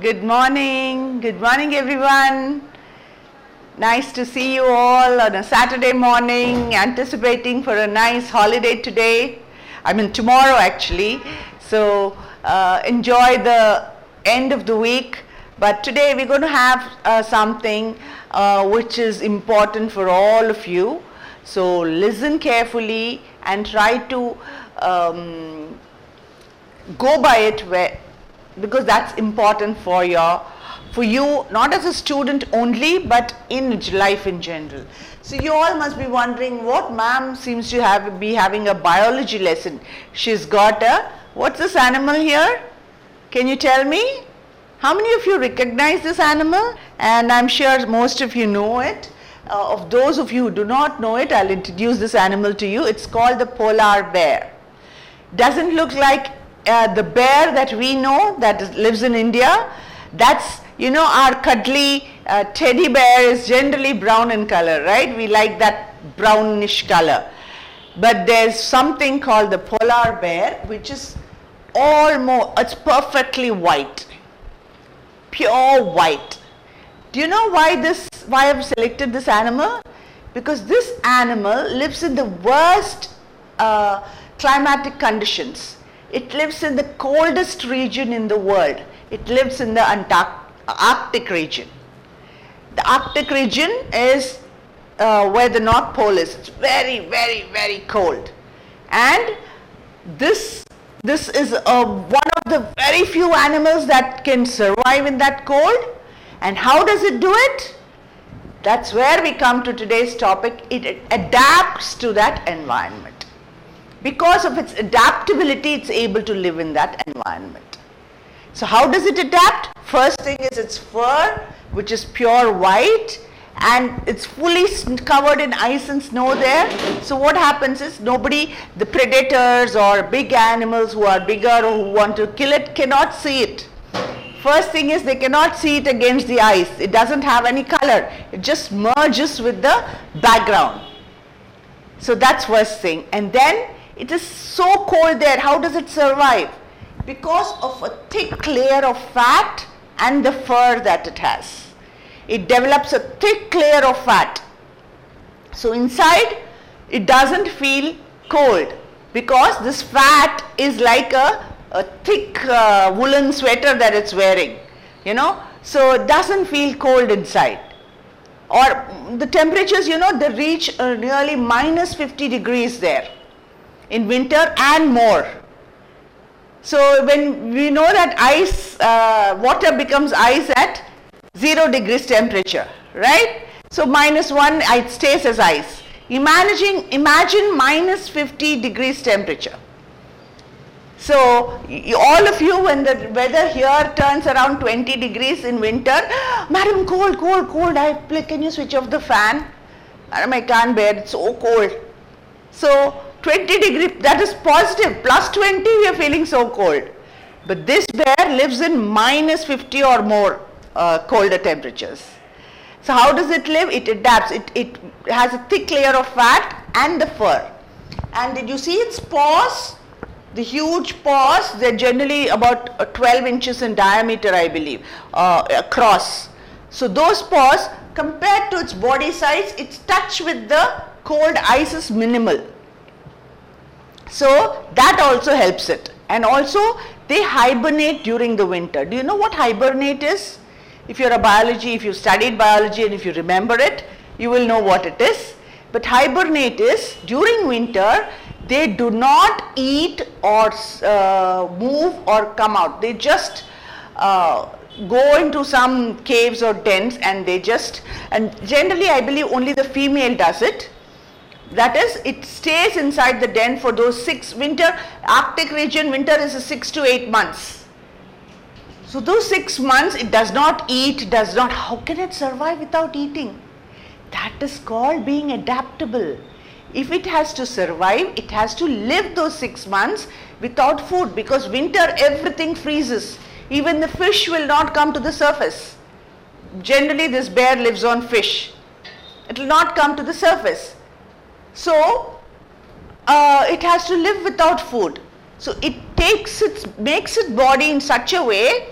Good morning. Good morning, everyone. Nice to see you all on a Saturday morning, anticipating for a nice holiday today. Tomorrow actually. So enjoy the end of the week. But today we're going to have something which is important for all of you. So listen carefully and try to go by it because that's important for you, not as a student only, but in life in general. So you all must be wondering what ma'am seems to be having a biology lesson. She's got what's this animal here? Can you tell me? How many of you recognize this animal? And I'm sure most of you know it. Of those of you who do not know it, I'll introduce this animal to you. It's called the polar bear. Doesn't look like the bear that we know that lives in India. That's, our cuddly teddy bear is generally brown in color, right? We like that brownish color. But there's something called the polar bear, which is it's perfectly white, pure white. Do you know why I've selected this animal? Because this animal lives in the worst climatic conditions. It lives in the coldest region in the world. It lives in the Arctic region. The Arctic region is where the North Pole is. It's very, very, very cold. And this is one of the very few animals that can survive in that cold. And how does it do it? That's where we come to today's topic. It adapts to that environment. Because of its adaptability, it's able to live in that environment. So how does it adapt? First thing is its fur, which is pure white, and it's fully covered in ice and snow there. So what happens is the predators or big animals who are bigger or who want to kill it cannot see it. First thing is they cannot see it against the ice. It doesn't have any color. It just merges with the background. So that's first thing. And then it is so cold there. How does it survive? Because of a thick layer of fat and the fur that it has. It develops a thick layer of fat. So inside it doesn't feel cold because this fat is like a thick woolen sweater that it's wearing, so it doesn't feel cold inside. Or the temperatures, they reach nearly minus 50 degrees there in winter and more. So when we know that water becomes ice at 0 degrees temperature, right? So -1, it stays as ice. Imagine minus 50 degrees temperature. So all of you, when the weather here turns around 20 degrees in winter, madam, cold, can you switch off the fan? Madam, I can't bear it, it's so cold. So 20 degrees, that is positive, plus 20 we are feeling so cold. But this bear lives in minus 50 or more colder temperatures. So how does it live? It adapts. It has a thick layer of fat and the fur. And did you see its paws? The huge paws, they're generally about 12 inches in diameter, I believe, across. So those paws, compared to its body size, its touch with the cold ice is minimal. So that also helps it. And also they hibernate during the winter. Do you know what hibernate is? If you've studied biology and if you remember it, you will know what it is. But hibernate is, during winter, they do not eat or move or come out. They just go into some caves or dens and and generally I believe only the female does it. That is, it stays inside the den for those Arctic region, winter is 6 to 8 months. So those 6 months it does not eat, how can it survive without eating? That is called being adaptable. If it has to survive, it has to live those 6 months without food, because winter everything freezes. Even the fish will not come to the surface. Generally this bear lives on fish. It will not come to the surface. So it has to live without food. So it makes its body in such a way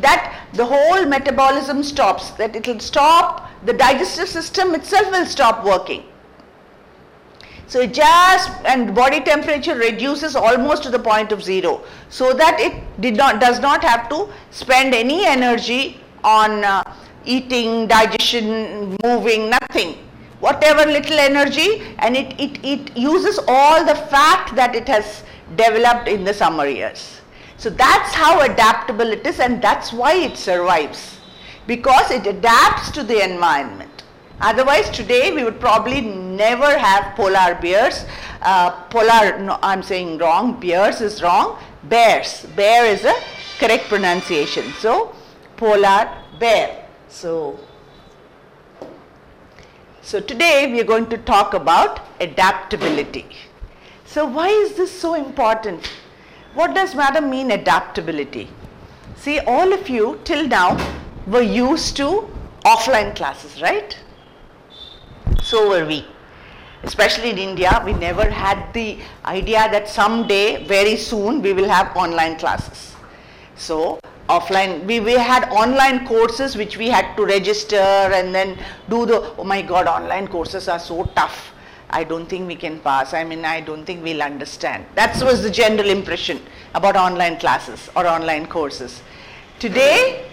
that the whole metabolism stops, that it will stop, the digestive system itself will stop working. So it just, and body temperature reduces almost to the point of zero, so that it does not have to spend any energy on eating, digestion, moving, nothing. Whatever little energy, and it uses all the fat that it has developed in the summer years. So that's how adaptable it is, and that's why it survives, because it adapts to the environment. Otherwise today we would probably never have polar bears. No, I'm saying wrong, bears is wrong, bears. Bear is a correct pronunciation. So polar bear. So today we are going to talk about adaptability. So why is this so important? What does madam mean adaptability? See, all of you till now were used to offline classes, right? So were we. Especially in India, we never had the idea that someday, very soon, we will have online classes. So offline, we had online courses which we had to register and then do the, oh my God, online courses are so tough. I don't think we can pass. I mean, I don't think we'll understand. That was the general impression about online classes or online courses. Today,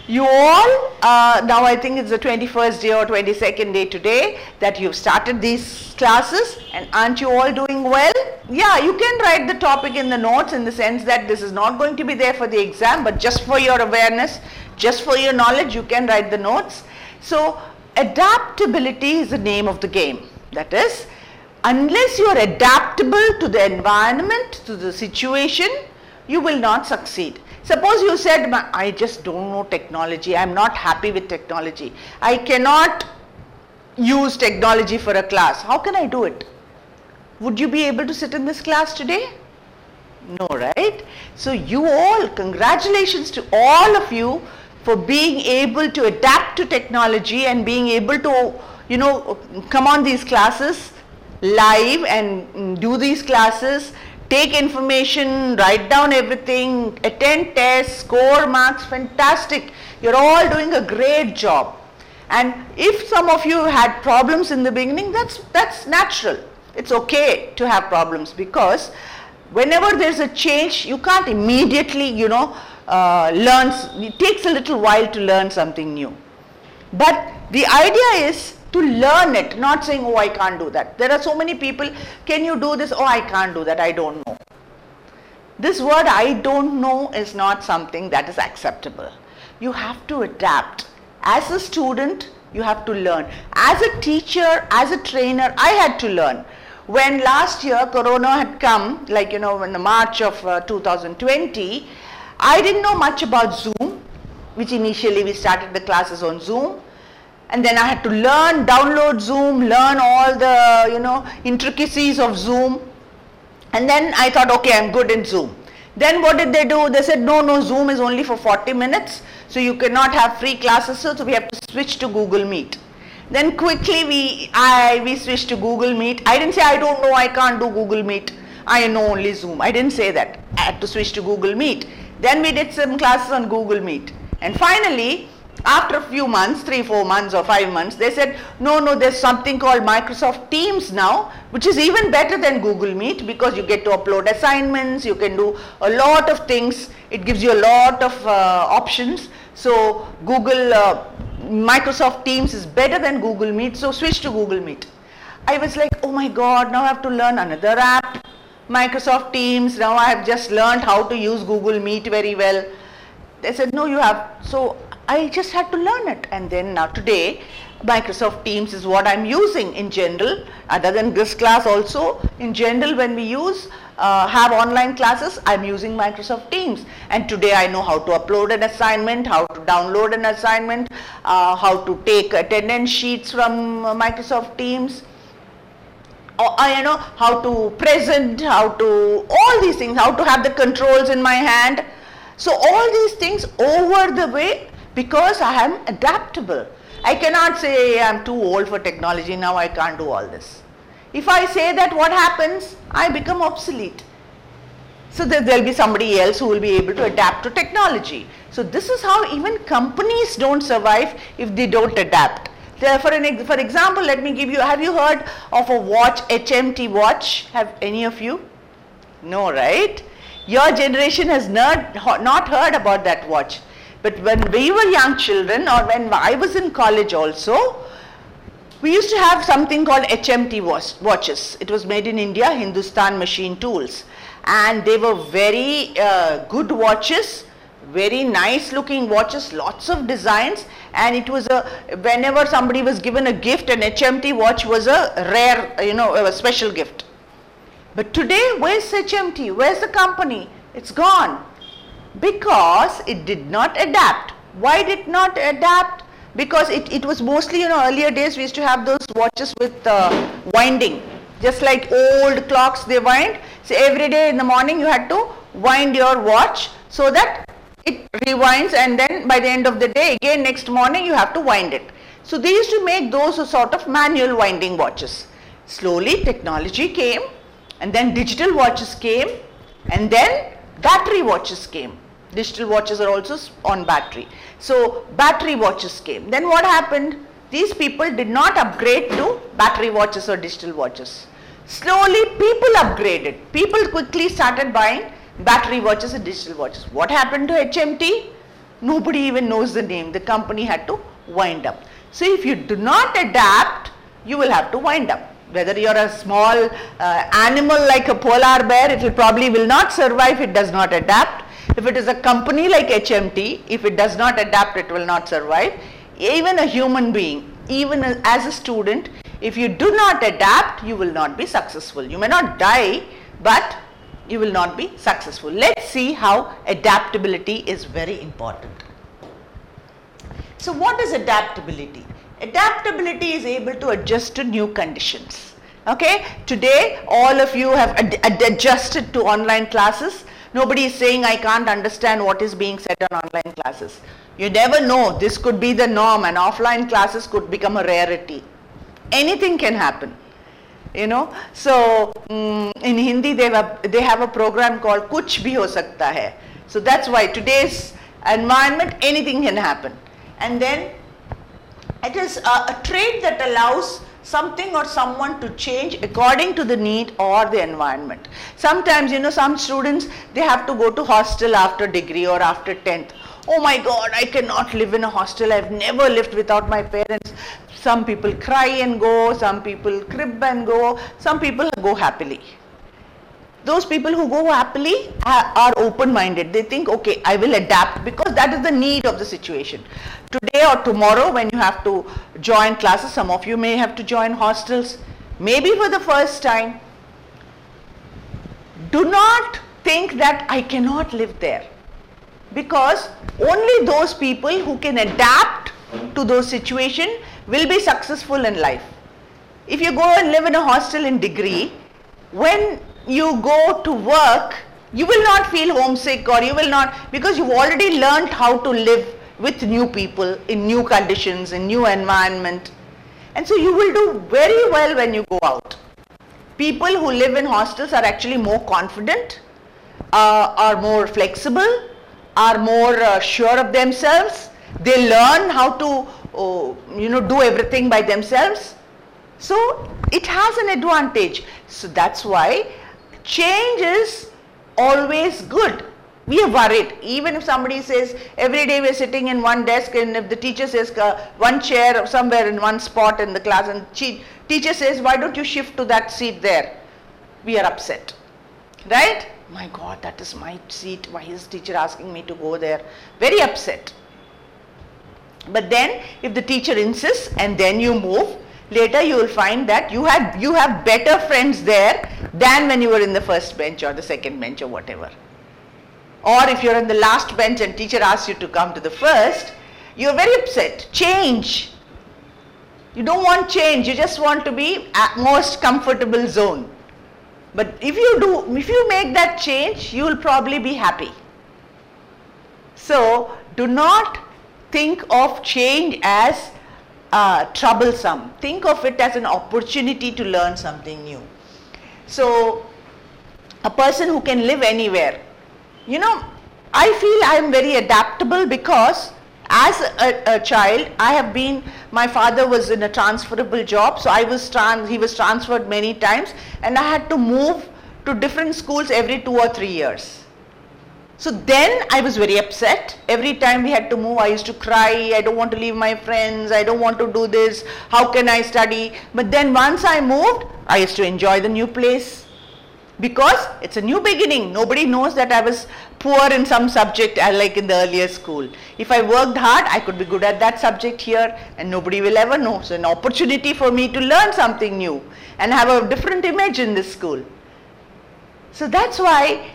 you all, now I think it's the 21st day or 22nd day today that you've started these classes, and aren't you all doing well? Yeah, you can write the topic in the notes, in the sense that this is not going to be there for the exam, but just for your awareness, just for your knowledge, you can write the notes. So adaptability is the name of the game. That is, unless you are adaptable to the environment, to the situation, you will not succeed. Suppose you said, I just don't know technology, I am not happy with technology, I cannot use technology for a class. How can I do it? Would you be able to sit in this class today? No, right? So you all, congratulations to all of you for being able to adapt to technology and being able to, come on these classes live and do these classes. Take information, write down everything, attend tests, score marks, fantastic. You're all doing a great job. And if some of you had problems in the beginning, that's natural. It's okay to have problems, because whenever there's a change, you can't immediately, learn. It takes a little while to learn something new. But the idea is to learn it, not saying, oh, I can't do that. There are so many people, can you do this? Oh, I can't do that, I don't know. This word I don't know is not something that is acceptable. You have to adapt. As a student, you have to learn. As a teacher, as a trainer, I had to learn. When last year Corona had come, in the March of 2020, I didn't know much about Zoom, which initially we started the classes on Zoom. And then I had to learn, download Zoom, learn all the, intricacies of Zoom. And then I thought, okay, I'm good in Zoom. Then what did they do? They said, no, Zoom is only for 40 minutes. So you cannot have free classes, so we have to switch to Google Meet. Then quickly we switched to Google Meet. I didn't say, I don't know, I can't do Google Meet. I know only Zoom. I didn't say that. I had to switch to Google Meet. Then we did some classes on Google Meet. And finally, after a few months, 3, 4 months or 5 months, they said, no, there's something called Microsoft Teams now, which is even better than Google Meet, because you get to upload assignments, you can do a lot of things, it gives you a lot of options. So Microsoft Teams is better than Google Meet, so switch to Google Meet. I was like, oh my God, now I have to learn another app, Microsoft Teams, now I have just learned how to use Google Meet very well. They said, no, you have. So I just had to learn it, and then now today Microsoft Teams is what I'm using in general, other than this class also. In general, when we have online classes, I'm using Microsoft Teams, and today I know how to upload an assignment, how to download an assignment, how to take attendance sheets from Microsoft Teams, how to present, all these things, how to have the controls in my hand. So all these things over the way, because I am adaptable. I cannot say I'm too old for technology, now I can't do all this. If I say that, what happens? I become obsolete. So there'll be somebody else who will be able to adapt to technology. So this is how even companies don't survive if they don't adapt. For example, let me give you, have you heard of a watch, HMT watch? Have any of you? No, right? Your generation has not heard about that watch. But when we were young children, or when I was in college also, we used to have something called HMT watches. It was made in India, Hindustan Machine Tools. And they were very good watches, very nice looking watches, lots of designs, and it was whenever somebody was given a gift, an HMT watch was a rare, a special gift. But today, where's HMT? Where's the company? It's gone. Because it did not adapt. Why did it not adapt? Because it was mostly, earlier days we used to have those watches with winding. Just like old clocks, they wind. So every day in the morning you had to wind your watch so that it rewinds, and then by the end of the day, again next morning you have to wind it. So they used to make those sort of manual winding watches. Slowly technology came, and then digital watches came, and then battery watches came. Digital watches are also on battery. So battery watches came. Then what happened? These people did not upgrade to battery watches or digital watches. Slowly people upgraded. People quickly started buying battery watches and digital watches. What happened to HMT? Nobody even knows the name. The company had to wind up. So if you do not adapt, you will have to wind up. Whether you're a small animal like a polar bear, it probably will not survive if it does not adapt. If it is a company like HMT, if it does not adapt, it will not survive. Even a human being, even as a student, if you do not adapt, you will not be successful. You may not die, but you will not be successful. Let's see how adaptability is very important. So what is adaptability? Adaptability is able to adjust to new conditions. Okay, today all of you have adjusted to online classes. Nobody is saying I can't understand what is being said on online classes. You never know, this could be the norm, and offline classes could become a rarity. Anything can happen, So in Hindi they have a program called Kuch Bhi Ho Sakta Hai. So that's why today's environment, anything can happen. And then it is a trait that allows something or someone to change according to the need or the environment. Sometimes, some students, they have to go to hostel after degree or after 10th. Oh my God, I cannot live in a hostel. I've never lived without my parents. Some people cry and go, some people crib and go, some people go happily. Those people who go happily are open-minded. They think, okay, I will adapt because that is the need of the situation. Today or tomorrow when you have to join classes, some of you may have to join hostels, maybe for the first time. Do not think that I cannot live there, because only those people who can adapt to those situations will be successful in life. If you go and live in a hostel in degree, when you go to work, you will not feel homesick, or you will not, because you've already learned how to live with new people, in new conditions, in new environment. And so you will do very well when you go out. People who live in hostels are actually more confident, are more flexible, are more sure of themselves. They learn how to, do everything by themselves. So it has an advantage. So that's why change is always good. We are worried. Even if somebody says, every day we are sitting in one desk, and if the teacher says one chair somewhere in one spot in the class, and teacher says, why don't you shift to that seat there? We are upset. Right? My God, that is my seat. Why is teacher asking me to go there? Very upset. But then if the teacher insists and then you move, later you will find that you have better friends there than when you were in the first bench or the second bench or whatever. Or if you're in the last bench and teacher asks you to come to the first, you're very upset. Change. You don't want change. You just want to be at most comfortable zone. But if you make that change, you will probably be happy. So do not think of change as troublesome. Think of it as an opportunity to learn something new. So a person who can live anywhere. You know, I feel I am very adaptable because as a child, my father was in a transferable job, so he was transferred many times, and I had to move to different schools every 2 or 3 years. So then I was very upset. Every time we had to move, I used to cry, I don't want to leave my friends, I don't want to do this, how can I study? But then once I moved, I used to enjoy the new place. Because it's a new beginning. Nobody knows that I was poor in some subject like in the earlier school. If I worked hard, I could be good at that subject here, and nobody will ever know. So an opportunity for me to learn something new and have a different image in this school. So that's why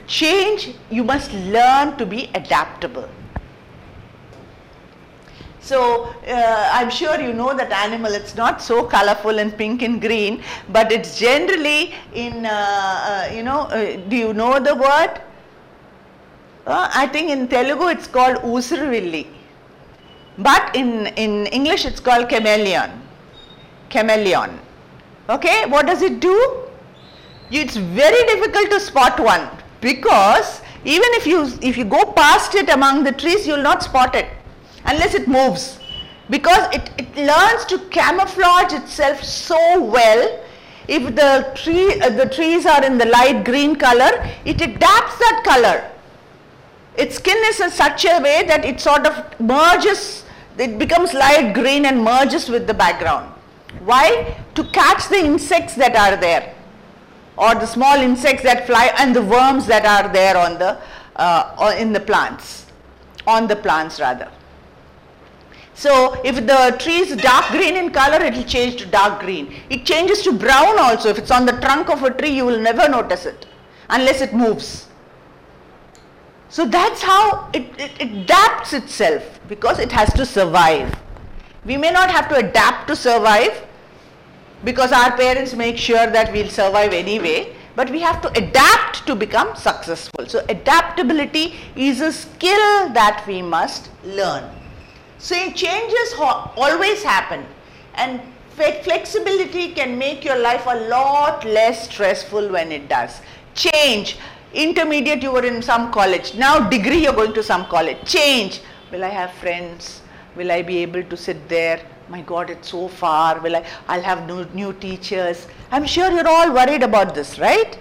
change, you must learn to be adaptable. So I'm sure you know that animal. It's not so colorful and pink and green, but it's generally in, do you know the word? I think in Telugu it's called Usruvilli, but in English it's called chameleon. Chameleon. Okay, what does it do? It's very difficult to spot one, because even if you go past it among the trees, you will not spot it unless it moves, because it learns to camouflage itself so well. If the trees are in the light green color, it adapts that color. Its skin is in such a way that it sort of merges, it becomes light green and merges with the background. Why? To catch the insects that are there, or the small insects that fly, and the worms that are there on the plants rather. So if the tree is dark green in color, it will change to dark green. It changes to brown also. If it's on the trunk of a tree, you will never notice it unless it moves. So that's how it adapts itself, because it has to survive. We may not have to adapt to survive, because our parents make sure that we'll survive anyway, but we have to adapt to become successful. So adaptability is a skill that we must learn. So changes always happen, and flexibility can make your life a lot less stressful when it does. Change. Intermediate, you were in some college. Now degree, you're going to some college. Change. Will I have friends? Will I be able to sit there? My God, it's so far. I'll have new teachers. I'm sure you're all worried about this, right?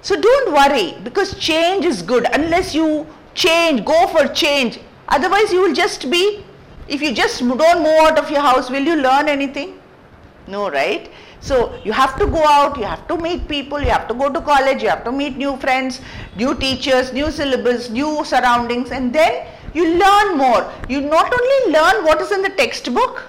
So don't worry, because change is good. Unless you change, go for change. Otherwise you will just be, if you just don't move out of your house, will you learn anything? No, right? So you have to go out, you have to meet people, you have to go to college, you have to meet new friends, new teachers, new syllabus, new surroundings, and then you learn more. You not only learn what is in the textbook.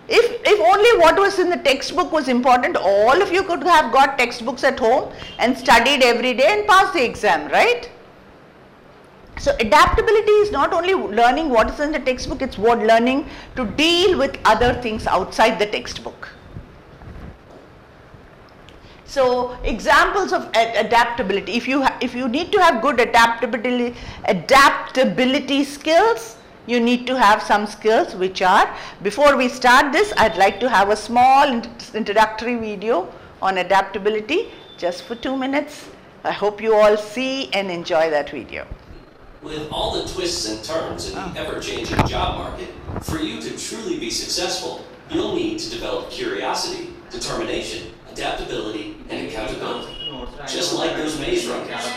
If only what was in the textbook was important, all of you could have got textbooks at home and studied every day and passed the exam, right? So adaptability is not only learning what is in the textbook, it's what learning to deal with other things outside the textbook. So examples of adaptability, if you need to have good adaptability skills, you need to have some skills which are, before we start this, I'd like to have a small introductory video on adaptability just for 2 minutes. I hope you all see and enjoy that video. With all the twists and turns in the ever-changing job market, for you to truly be successful, you'll need to develop curiosity, determination, adaptability, and accountability. Just like those maze runners.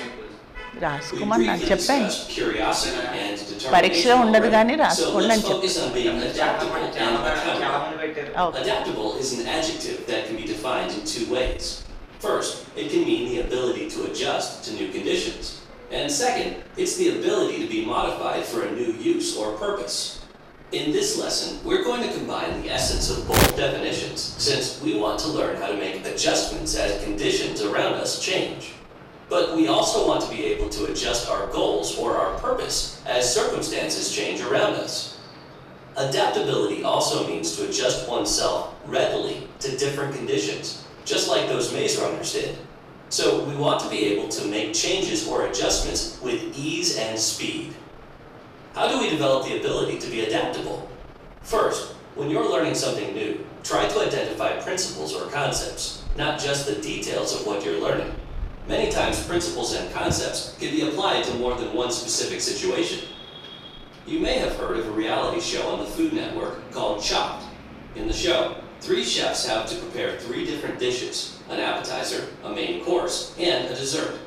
We briefly discussed curiosity and determination, so let's focus on being adaptable and accountable. Adaptable is an adjective that can be defined in 2 ways. First, it can mean the ability to adjust to new conditions. And second, it's the ability to be modified for a new use or purpose. In this lesson, we're going to combine the essence of both definitions, since we want to learn how to make adjustments as conditions around us change. But we also want to be able to adjust our goals or our purpose as circumstances change around us. Adaptability also means to adjust oneself readily to different conditions, just like those maze runners did. So we want to be able to make changes or adjustments with ease and speed. How do we develop the ability to be adaptable? First, When you're learning something new, try to identify principles or concepts, not just the details of what you're learning. Many times, principles and concepts can be applied to more than one specific situation. You may have heard of a reality show on the Food Network called Chopped. In the show, 3 chefs have to prepare 3 different dishes: an appetizer, a main course, and a dessert.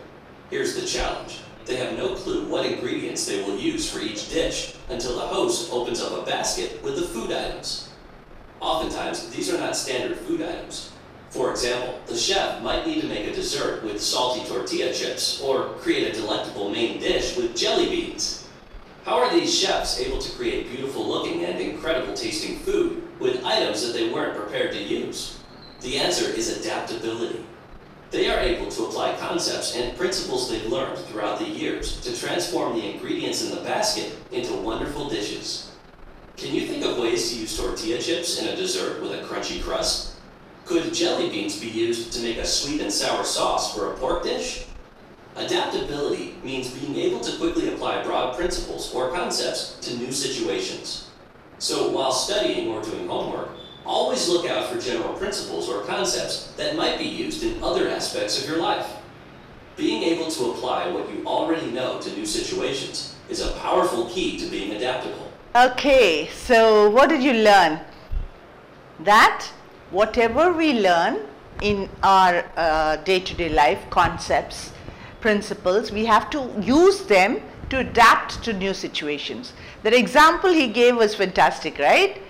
Here's the challenge. They have no clue what ingredients they will use for each dish until the host opens up a basket with the food items. Oftentimes, these are not standard food items. For example, the chef might need to make a dessert with salty tortilla chips or create a delectable main dish with jelly beans. How are these chefs able to create beautiful looking and incredible tasting food with items that they weren't prepared to use? The answer is adaptability. They are able to apply concepts and principles they've learned throughout the years to transform the ingredients in the basket into wonderful dishes. Can you think of ways to use tortilla chips in a dessert with a crunchy crust? Could jelly beans be used to make a sweet and sour sauce for a pork dish? Adaptability means being able to quickly apply broad principles or concepts to new situations. So while studying or doing homework, always look out for general principles or concepts that might be used in other aspects of your life. Being able to apply what you already know to new situations is a powerful key to being adaptable. Okay, so what did you learn? That whatever we learn in our day-to-day life, concepts, principles, we have to use them to adapt to new situations. The example he gave was fantastic, right?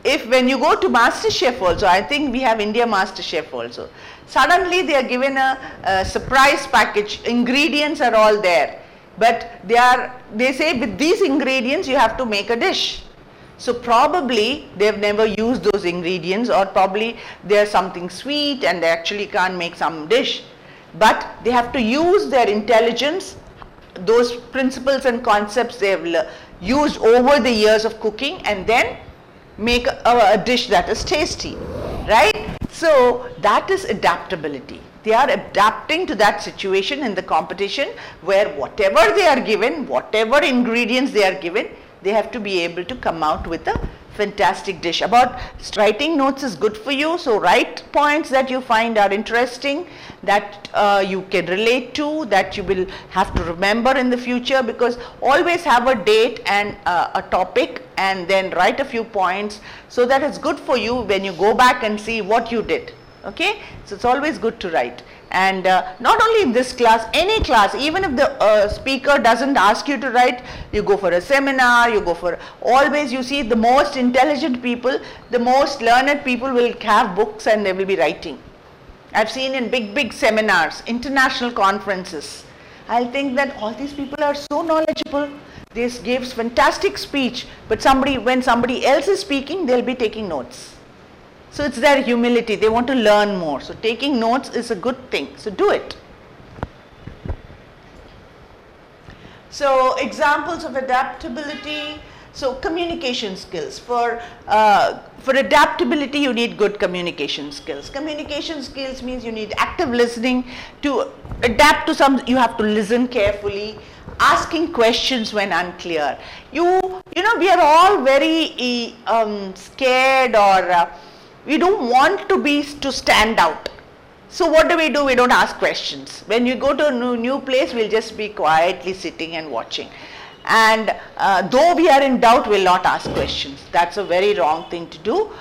If when you go to MasterChef also, I think we have India MasterChef also, suddenly they are given a surprise package, ingredients are all there, but they say with these ingredients you have to make a dish. So probably they have never used those ingredients, or probably they are something sweet and they actually can't make some dish, but they have to use their intelligence, those principles and concepts they have used over the years of cooking, and then make a dish that is tasty, right? So that is adaptability. They are adapting to that situation in the competition where whatever they are given, whatever ingredients they are given, they have to be able to come out with a fantastic dish. About writing notes is good for you, so write points that you find are interesting, that you can relate to, that you will have to remember in the future, because always have a date and a topic, and then write a few points so that it's good for you when you go back and see what you did. Okay, so it's always good to write. And not only in this class, any class, even if the speaker doesn't ask you to write, you go for a seminar, you go for, always you see the most intelligent people, the most learned people will have books and they will be writing. I've seen in big seminars, international conferences, I'll think that all these people are so knowledgeable, this gives fantastic speech, but when somebody else is speaking, they'll be taking notes. So it's their humility, they want to learn more. So taking notes is a good thing, so do it. So examples of adaptability, so communication skills. For adaptability you need good communication skills. Communication skills means you need active listening. To adapt to you have to listen carefully, asking questions when unclear. You know, we are all very scared, or we don't want to stand out. So what do? We don't ask questions. When you go to a new place, we'll just be quietly sitting and watching. And though we are in doubt, we'll not ask questions. That's a very wrong thing to do.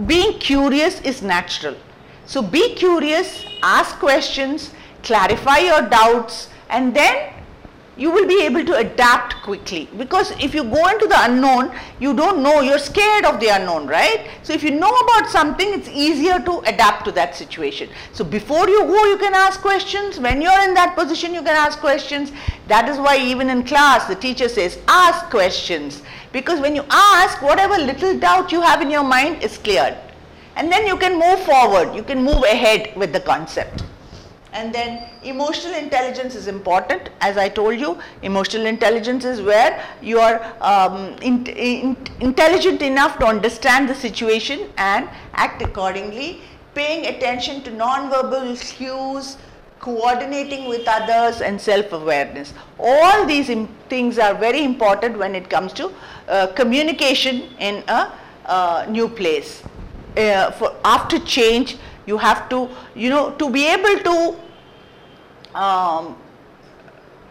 Being curious is natural. So be curious, ask questions, clarify your doubts, and then you will be able to adapt quickly. Because if you go into the unknown, you don't know, you're scared of the unknown, right? So if you know about something, it's easier to adapt to that situation. So before you go, you can ask questions. When you're in that position, you can ask questions. That is why even in class, the teacher says, ask questions. Because when you ask, whatever little doubt you have in your mind is cleared. And then you can move forward, you can move ahead with the concept. And then emotional intelligence is important. As I told you, emotional intelligence is where you are intelligent enough to understand the situation and act accordingly, paying attention to non-verbal cues, coordinating with others, and self-awareness. All these things are very important when it comes to communication in a new place. For after change, you have to, to be able to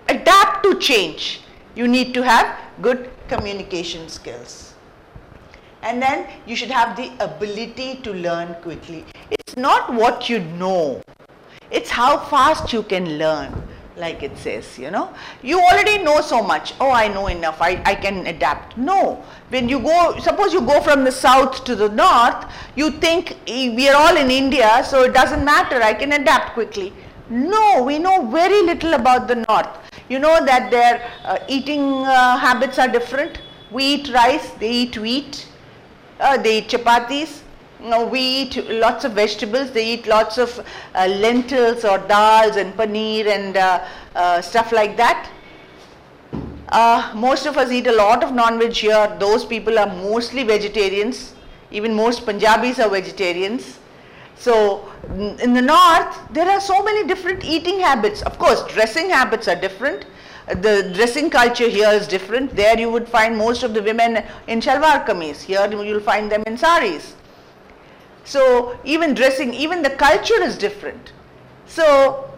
adapt to change, you need to have good communication skills. And then you should have the ability to learn quickly. It's not what you know, it's how fast you can learn. Like it says, you already know so much. Oh, I know enough, I can adapt. No, when you go, suppose you go from the south to the north, you think we are all in India, so it doesn't matter, I can adapt quickly. No, we know very little about the north. You know that their eating habits are different. We eat rice, they eat wheat, they eat chapatis. We eat lots of vegetables, they eat lots of lentils or dals and paneer and stuff like that. Most of us eat a lot of non-veg here. Those people are mostly vegetarians. Even most Punjabis are vegetarians. So in the north, there are so many different eating habits. Of course, dressing habits are different. The dressing culture here is different. There you would find most of the women in shalwar kameez. Here you will find them in saris. So even dressing, even the culture is different. So,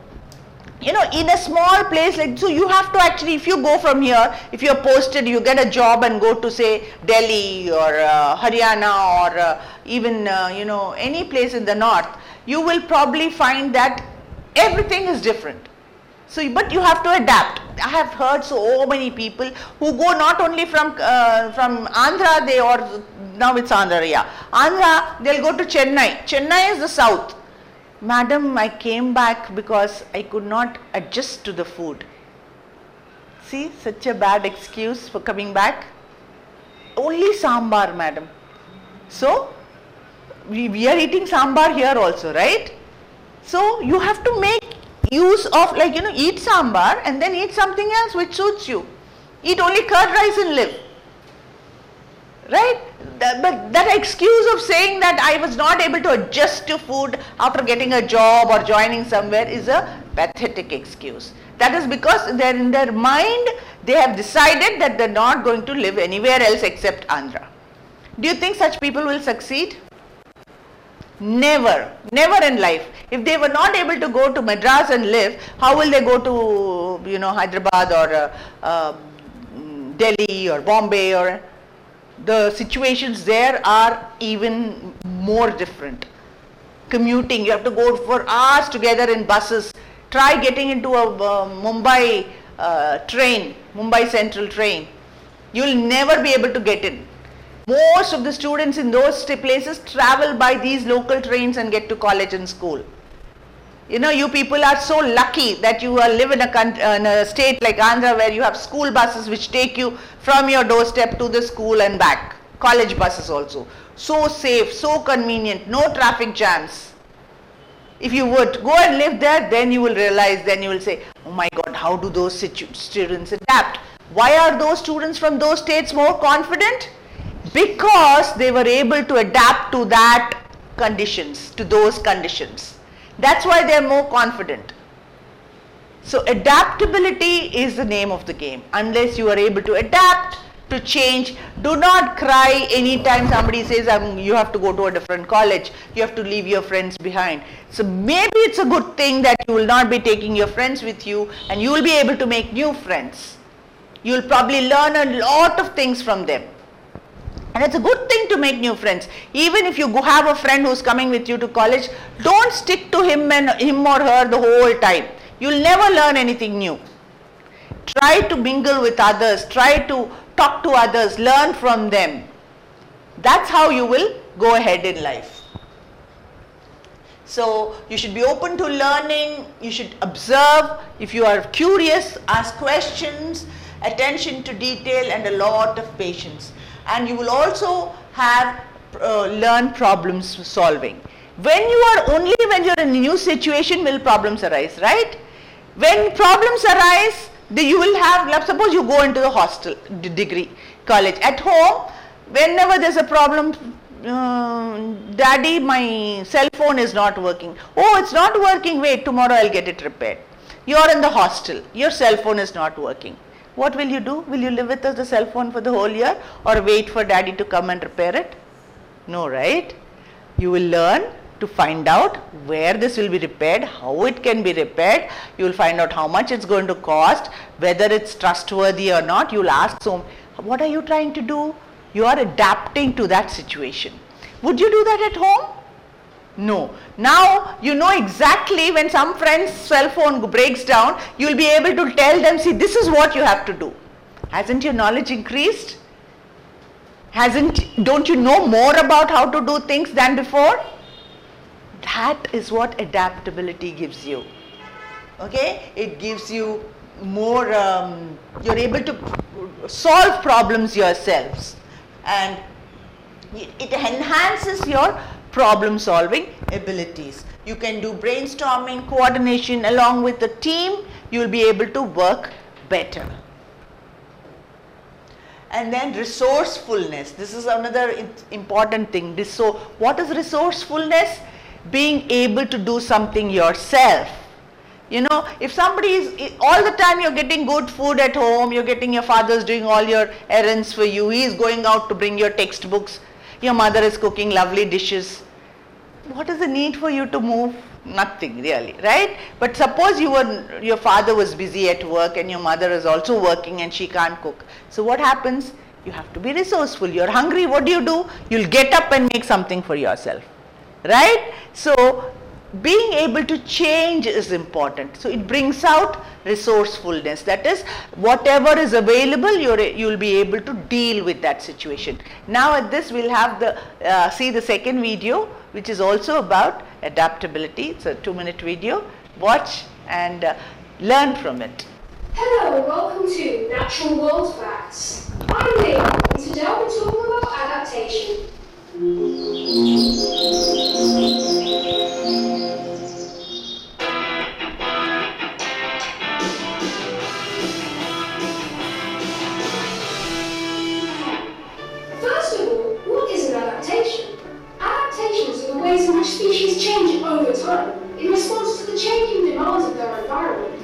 in a small place like, so you have to actually, if you go from here, if you're posted, you get a job and go to say Delhi or Haryana or even, any place in the north, you will probably find that everything is different. So, but you have to adapt. I have heard so many people who go not only from Andhra, now it's Andhra, yeah. Andhra, they'll go to Chennai. Chennai is the south. Madam, I came back because I could not adjust to the food. See, such a bad excuse for coming back. Only sambar, madam. So, we are eating sambar here also, right? So, you have to make use of, eat sambar and then eat something else which suits you. Eat only curd rice and live. Right? But that excuse of saying that I was not able to adjust to food after getting a job or joining somewhere is a pathetic excuse. That is because they're in their mind, they have decided that they're not going to live anywhere else except Andhra. Do you think such people will succeed? Never, never in life. If they were not able to go to Madras and live, how will they go to, Hyderabad or Delhi or Bombay? Or the situations there are even more different. Commuting, you have to go for hours together in buses. Try getting into a Mumbai train, Mumbai Central train. You will never be able to get in. Most of the students in those places travel by these local trains and get to college and school. You people are so lucky that you live in a state like Andhra where you have school buses which take you from your doorstep to the school and back. College buses also. So safe, so convenient, no traffic jams. If you would go and live there, then you will realize, then you will say, oh my God, how do those students adapt? Why are those students from those states more confident? Because they were able to adapt to that conditions, to those conditions. That's why they are more confident. So adaptability is the name of the game. Unless you are able to adapt to change, do not cry anytime somebody says you have to go to a different college, you have to leave your friends behind. So maybe it's a good thing that you will not be taking your friends with you and you will be able to make new friends. You will probably learn a lot of things from them. And it's a good thing to make new friends. Even if you have a friend who's coming with you to college, don't stick to him or her the whole time. You'll never learn anything new. Try to mingle with others, try to talk to others, learn from them. That's how you will go ahead in life. So you should be open to learning, you should observe. If you are curious, ask questions, attention to detail and a lot of patience. And you will also have learn problem solving. When you're in a new situation will problems arise, right? When problems arise, you will have, suppose you go into the hostel degree college. At home, whenever there's a problem, daddy, my cell phone is not working. Oh, it's not working, wait, tomorrow I'll get it repaired. You're in the hostel, your cell phone is not working. What will you do? Will you live with the cell phone for the whole year or wait for daddy to come and repair it? No, right? You will learn to find out where this will be repaired, how it can be repaired. You will find out how much it's going to cost, whether it's trustworthy or not. You will ask, so what are you trying to do? You are adapting to that situation. Would you do that at home? No. Now you know exactly when some friend's cell phone breaks down, you will be able to tell them, see, this is what you have to do. Hasn't your knowledge increased? Don't you know more about how to do things than before? That is what adaptability gives you. Okay? It gives you more, you're able to solve problems yourselves, and it enhances your problem solving abilities. You can do brainstorming, coordination along with the team. You will be able to work better. And then resourcefulness. This is another important thing. So what is resourcefulness? Being able to do something yourself. You know, if somebody is, all the time you're getting good food at home, you're getting your father's doing all your errands for you, he is going out to bring your textbooks, your mother is cooking lovely dishes. What is the need for you to move? Nothing really, right? But suppose your father was busy at work and your mother is also working and she can't cook. So what happens? You have to be resourceful. You're hungry, what do? You'll get up and make something for yourself, right? So being able to change is important. So it brings out resourcefulness. That is, whatever is available, you'll be able to deal with that situation. Now at this we'll have see the second video, which is also about adaptability. It's a 2-minute video. Watch and learn from it. Hello and welcome to Natural World Facts. I'm Leah, and today we're talking about adaptation. First of all, what is an adaptation? Adaptations are the ways in which species change over time in response to the changing demands of their environment.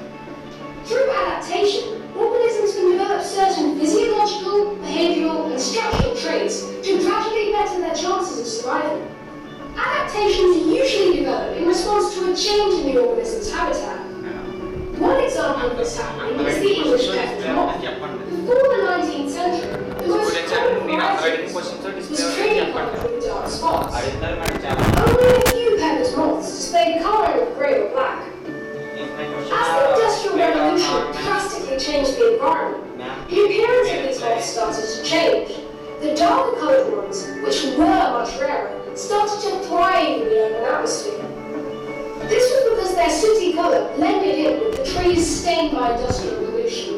Through adaptation, organisms can develop certain physiological, behavioural and structural traits to gradually better their chances of survival. Adaptations usually develop in response to a change in the organism's habitat. One example of this happening is the English peppered moth. Before the 19th century, the most common variety was training colored with dark spots. Only a few peppered moths displayed colour of grey or black. As the Industrial Revolution drastically changed the environment, the appearance of these moths started to change. The darker coloured ones, which were much rarer, started to thrive in the urban atmosphere. This was because their sooty colour blended in with the trees stained by industrial pollution.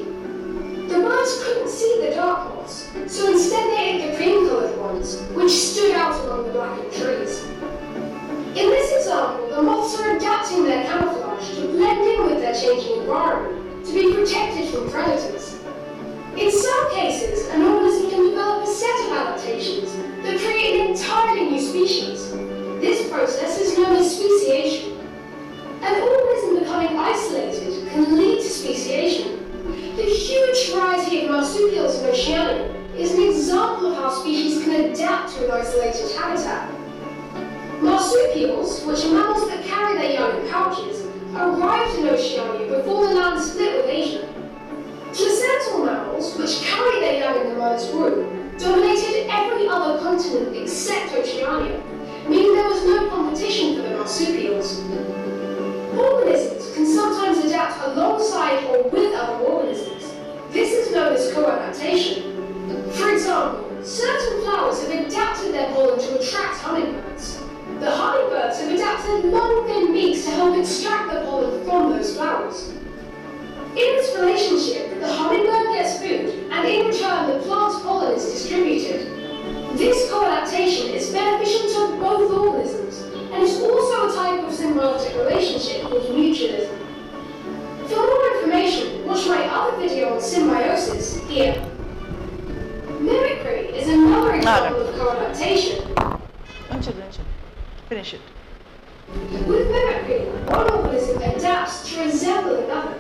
The birds couldn't see the dark moths, so instead they ate the cream-coloured ones, which stood out among the blackened trees. In this example, the moths are adapting their camouflage to blend in with their changing environment, to be protected from predators. In some cases, an organism can develop a set of adaptations that create an entirely new species. This process is known as speciation. An organism becoming isolated can lead to speciation. The huge variety of marsupials in Oceania is an example of how species can adapt to an isolated habitat. Marsupials, which are mammals that carry their young in pouches, arrived in Oceania before the land split with Asia. Placental mammals, which carry their young in the mother's womb, dominated every other continent except Oceania, meaning there was no competition for the marsupials. Organisms can sometimes adapt alongside or with other organisms. This is known as co-adaptation. For example, certain flowers have adapted their pollen to attract hummingbirds. The hummingbirds have adapted long thin beaks to help extract the pollen from those flowers. In this relationship, the hummingbird gets food, and in return the plant's pollen is distributed. This co-adaptation is beneficial to both organisms, and is also a type of symbiotic relationship called mutualism. For more information, watch my other video on symbiosis here. Mimicry is another example of co-adaptation. Finish it. With mimicry, one organism adapts to resemble another.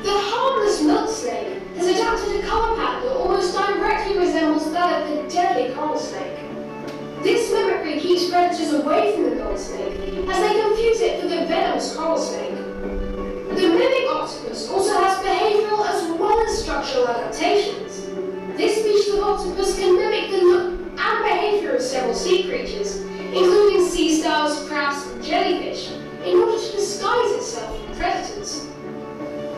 The harmless milk snake has adapted a colour pattern that almost directly resembles that of the deadly coral snake. This predators away from the gold snake as they confuse it for the venomous coral snake. The mimic octopus also has behavioral as well as structural adaptations. This species of octopus can mimic the look and behavior of several sea creatures, including sea stars, crabs, and jellyfish, in order to disguise itself from predators.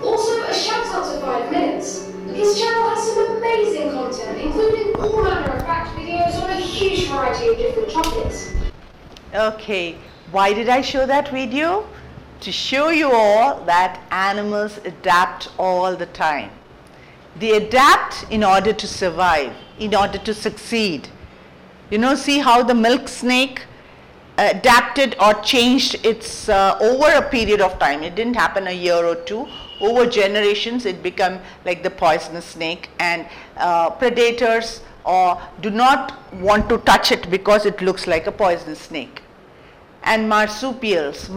Also, a shout out to 5 Minutes. His channel has some amazing content, including all manner of fact videos on a huge variety of different topics. Okay, why did I show that video? To show you all that animals adapt all the time. They adapt in order to survive, in order to succeed. You know, see how the milk snake adapted or changed its over a period of time. It didn't happen a year or two. Over generations it became like the poisonous snake, and predators do not want to touch it because it looks like a poisonous snake. And marsupials,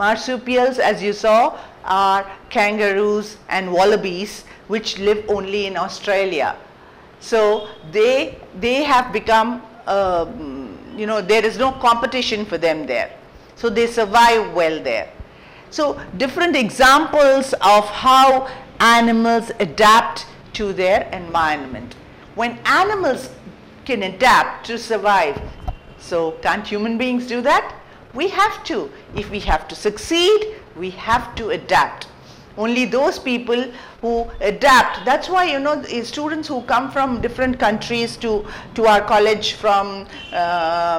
as you saw, are kangaroos and wallabies which live only in Australia. So they have become you know, there is no competition for them there, so they survive well there. So different examples of how animals adapt to their environment. When animals can adapt to survive, so can't human beings do that? We have to. If we have to succeed, we have to adapt. Only those people who adapt, that's why, you know, students who come from different countries to our college from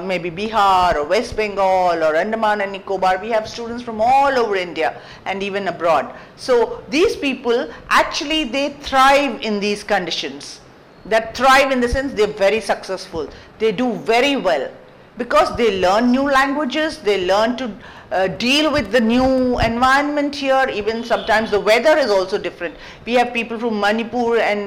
maybe Bihar or West Bengal or Andaman and Nicobar, we have students from all over India and even abroad. So these people actually, they thrive in these conditions. That thrive in the sense they're very successful, they do very well, because they learn new languages, they learn to deal with the new environment here. Even sometimes the weather is also different. We have people from Manipur and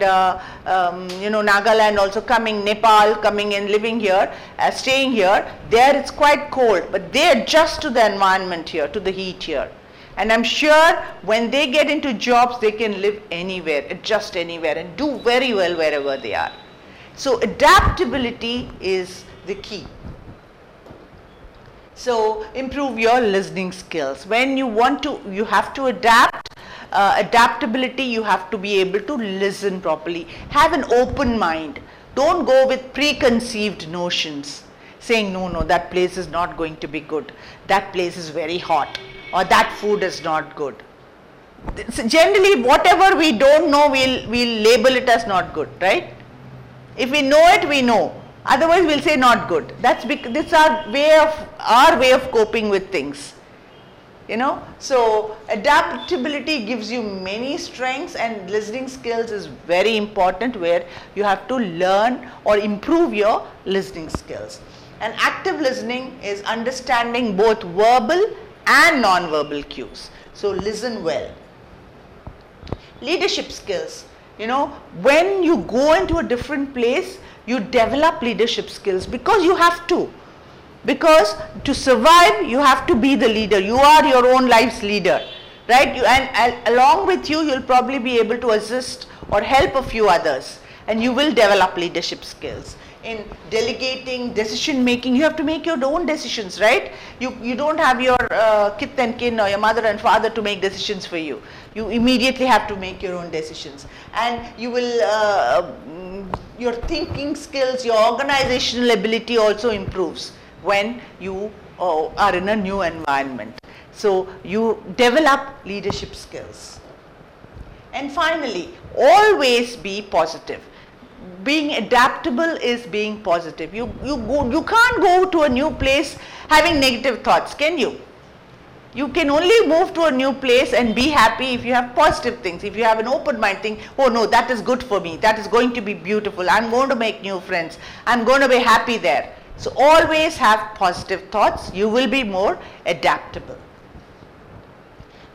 you know, Nagaland also coming, Nepal coming and living here, staying here. There it's quite cold, but they adjust to the environment here, to the heat here. And I'm sure when they get into jobs, they can live anywhere, adjust anywhere, and do very well wherever they are. So adaptability is the key. So improve your listening skills. When you want to, you have to adapt. Adaptability, you have to be able to listen properly. Have an open mind. Don't go with preconceived notions, saying no, that place is not going to be good. That place is very hot, or that food is not good. So generally, whatever we don't know, we'll label it as not good, right? If we know it, we know. Otherwise, we'll say not good. That's because this is our way of coping with things. You know, so adaptability gives you many strengths, and listening skills is very important, where you have to learn or improve your listening skills. And active listening is understanding both verbal and non-verbal cues. So listen well. Leadership skills. You know, when you go into a different place, you develop leadership skills, because you have to. Because to survive, you have to be the leader. You are your own life's leader, right? And along with you, you'll probably be able to assist or help a few others, and you will develop leadership skills. In delegating, decision making, you have to make your own decisions, right? You don't have your kith and kin or your mother and father to make decisions for you. You immediately have to make your own decisions, and you will your thinking skills, your organizational ability also improves when you are in a new environment. So you develop leadership skills. And finally, always be positive. Being adaptable is being positive. You can't go to a new place having negative thoughts, can you? You can only move to a new place and be happy if you have positive things. If you have an open mind, think, oh no, that is good for me. That is going to be beautiful. I'm going to make new friends. I'm going to be happy there. So always have positive thoughts. You will be more adaptable.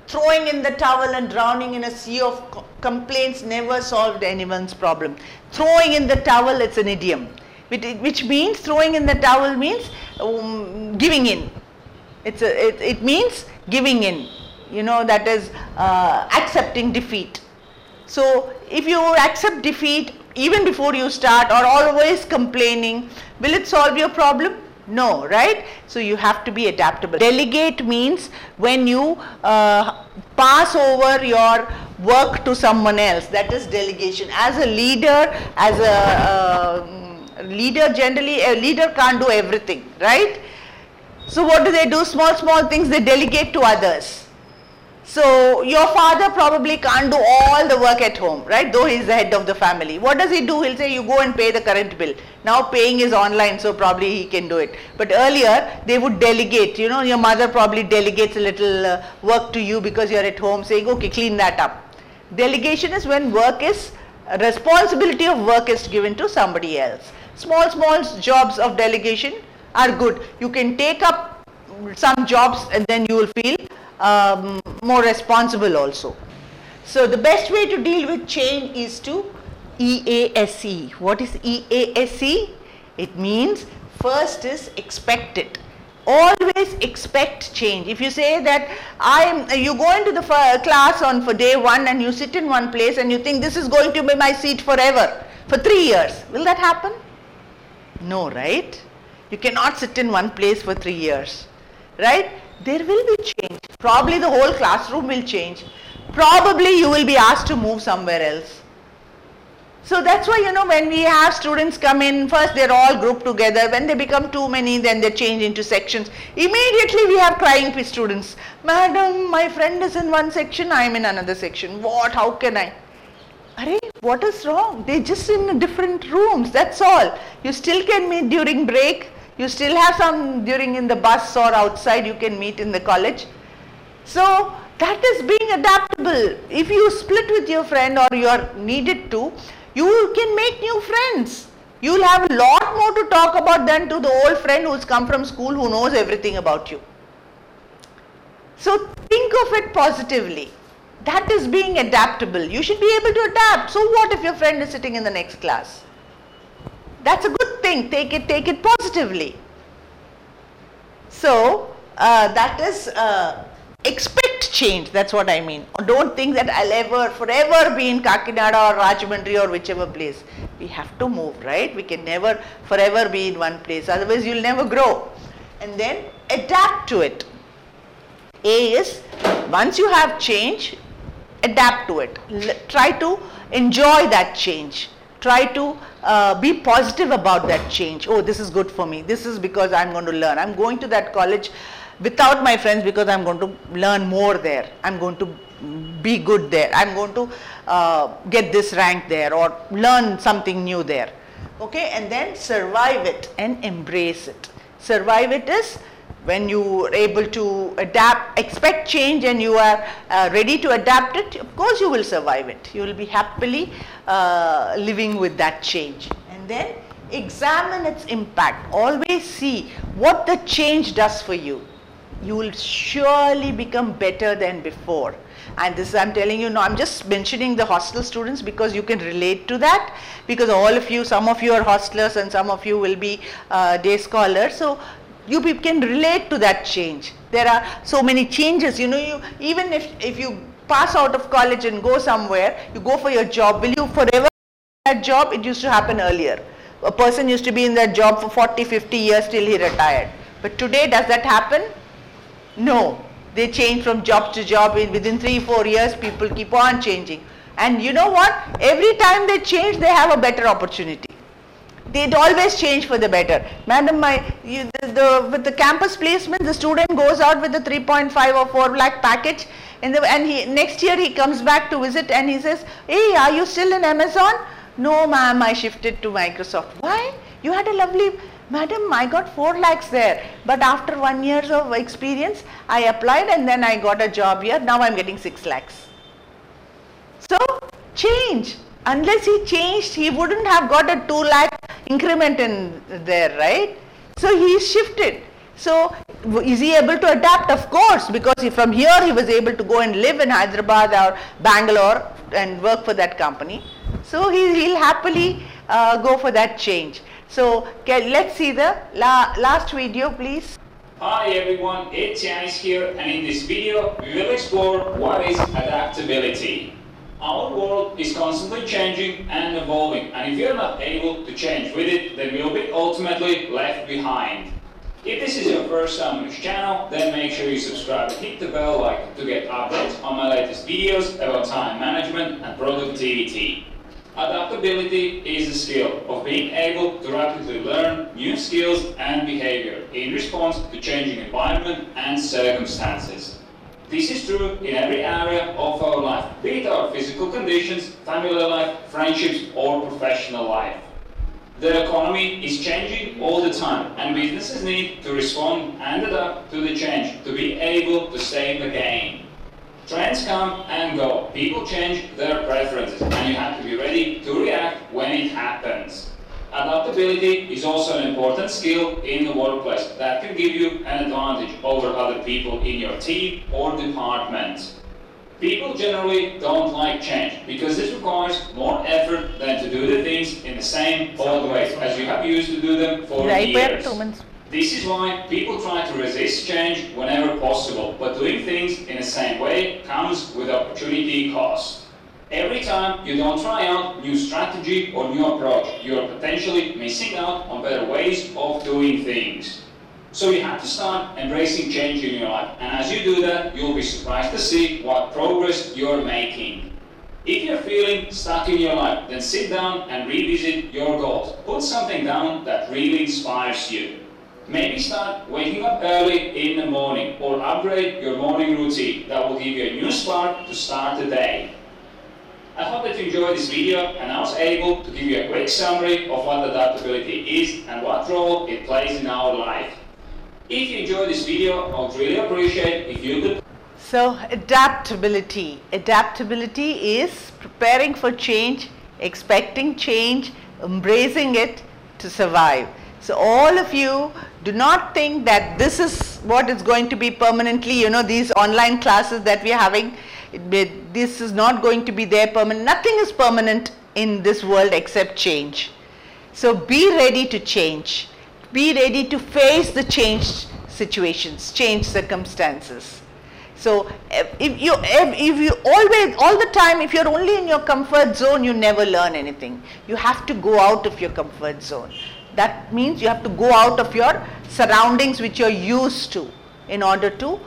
Throwing in the towel and drowning in a sea of complaints never solved anyone's problem. Throwing in the towel, it's an idiom, which means, throwing in the towel means giving in. It means giving in, you know, that is accepting defeat. So if you accept defeat even before you start, or always complaining, will it solve your problem? No, right? So you have to be adaptable. Delegate means when you pass over your work to someone else. That is delegation. As a leader, leader generally, a leader can't do everything, right? So what do? Small things they delegate to others. So your father probably can't do all the work at home, right? Though he's the head of the family. What does he do? He'll say, you go and pay the current bill. Now paying is online, so probably he can do it. But earlier, they would delegate. You know, your mother probably delegates a little work to you because you're at home, saying, okay, clean that up. Delegation is when responsibility of work is given to somebody else. Small jobs of delegation are good. You can take up some jobs and then you will feel more responsible also. So the best way to deal with change is to EASE. What is EASE? It means first is expect it. Always expect change. If you say that you go into the class for day 1 and you sit in one place and you think this is going to be my seat forever, for 3 years, will that happen? No, right? You cannot sit in one place for 3 years, right? There will be change. Probably the whole classroom will change. Probably you will be asked to move somewhere else. So that's why, when we have students come in, first they're all grouped together. When they become too many, then they change into sections. Immediately we have crying students. Madam, my friend is in one section, I'm in another section. What? How can I? Arey, what is wrong? They're just in different rooms, that's all. You still can meet during break. You still have some in the bus or outside, you can meet in the college. So that is being adaptable. If you split with your friend or you are needed to, you can make new friends. You will have a lot more to talk about than to the old friend who's come from school who knows everything about you. So think of it positively. That is being adaptable. You should be able to adapt. So what if your friend is sitting in the next class? That's a good thing. Take it positively. So that is expect change. That's what I mean. Don't think that I'll forever be in Kakinada or Rajahmundry or whichever place. We have to move, right? We can never forever be in one place. Otherwise, you'll never grow. And then adapt to it. A is once you have change, adapt to it. Try to enjoy that change. Try to be positive about that change. Oh, this is good for me. This is because I'm going to learn. I'm going to that college without my friends because I'm going to learn more there. I'm going to be good there. I'm going to get this rank there or learn something new there. Okay, and then survive it and embrace it. Survive it is when you are able to expect change and you are ready to adapt it, of course you will survive it. You will be happily living with that change. And then examine its impact. Always see what the change does for you. You will surely become better than before. And this I'm telling you, no, I'm just mentioning the hostel students because you can relate to that, because all of you, some of you are hostlers and some of you will be day scholars. So you people can relate to that change. There are so many changes, even if you pass out of college and go somewhere, you go for your job, will you forever that job? It used to happen earlier. A person used to be in that job for 40, 50 years till he retired. But today, does that happen? No. They change from job to job. Within 3-4 years, people keep on changing. And you know what? Every time they change, they have a better opportunity. They'd always change for the better. Madam, with the campus placement, the student goes out with a 3.5 or 4 lakh package, and next year he comes back to visit and he says, hey, are you still in Amazon? No, ma'am, I shifted to Microsoft. Why? You had a lovely, madam, I got 4 lakhs there, but after 1 year of experience, I applied and then I got a job here. Now I'm getting 6 lakhs. So, change. Unless he changed, he wouldn't have got a 2 lakh increment in there, right? So he shifted. So is he able to adapt? Of course, because from here he was able to go and live in Hyderabad or Bangalore and work for that company. So he'll happily go for that change. So let's see the last video, please. Hi everyone, it's Yanis here, and in this video we will explore what is adaptability. Our world is constantly changing and evolving, and if you're not able to change with it, then you'll be ultimately left behind. If this is your first time on this channel, then make sure you subscribe and hit the bell icon to get updates on my latest videos about time management and productivity. Adaptability is the skill of being able to rapidly learn new skills and behavior in response to changing environment and circumstances. This is true in every area of our life, be it our physical conditions, family life, friendships, or professional life. The economy is changing all the time, and businesses need to respond and adapt to the change to be able to stay in the game. Trends come and go, people change their preferences, and you have to be ready to react when it happens. Adaptability is also an important skill in the workplace that can give you an advantage over other people in your team or department. People generally don't like change because this requires more effort than to do the things in the same old way as you have used to do them for years. This is why people try to resist change whenever possible, but doing things in the same way comes with opportunity cost. Every time you don't try out new strategy or new approach, you are potentially missing out on better ways of doing things. So you have to start embracing change in your life, and as you do that, you'll be surprised to see what progress you're making. If you're feeling stuck in your life, then sit down and revisit your goals. Put something down that really inspires you. Maybe start waking up early in the morning, or upgrade your morning routine. That will give you a new spark to start the day. I hope that you enjoyed this video and I was able to give you a quick summary of what adaptability is and what role it plays in our life. If you enjoyed this video, I would really appreciate if you could. So adaptability. Adaptability is preparing for change, expecting change, embracing it to survive. So all of you, do not think that this is what is going to be permanently, these online classes that we are having, this is not going to be there permanent. Nothing is permanent in this world except change. So be ready to change. Be ready to face the changed situations, changed circumstances. So if you always, all the time, if you're only in your comfort zone, you never learn anything. You have to go out of your comfort zone. That means you have to go out of your surroundings which you're used to in order to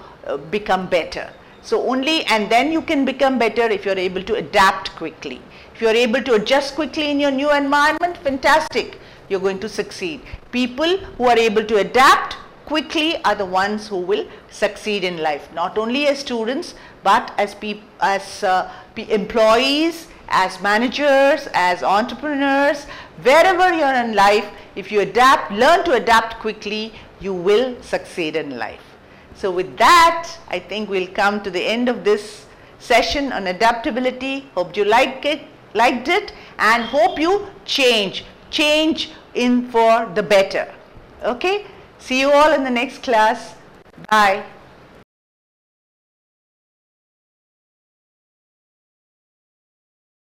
become better. So only, and then you can become better if you're able to adapt quickly. If you're able to adjust quickly in your new environment, fantastic, you're going to succeed. People who are able to adapt quickly are the ones who will succeed in life, not only as students, but as employees, as managers, as entrepreneurs, wherever you're in life. If you learn to adapt quickly, you will succeed in life. So with that, I think we'll come to the end of this session on adaptability. Hope you liked it, and hope you change in for the better. Okay? See you all in the next class. Bye.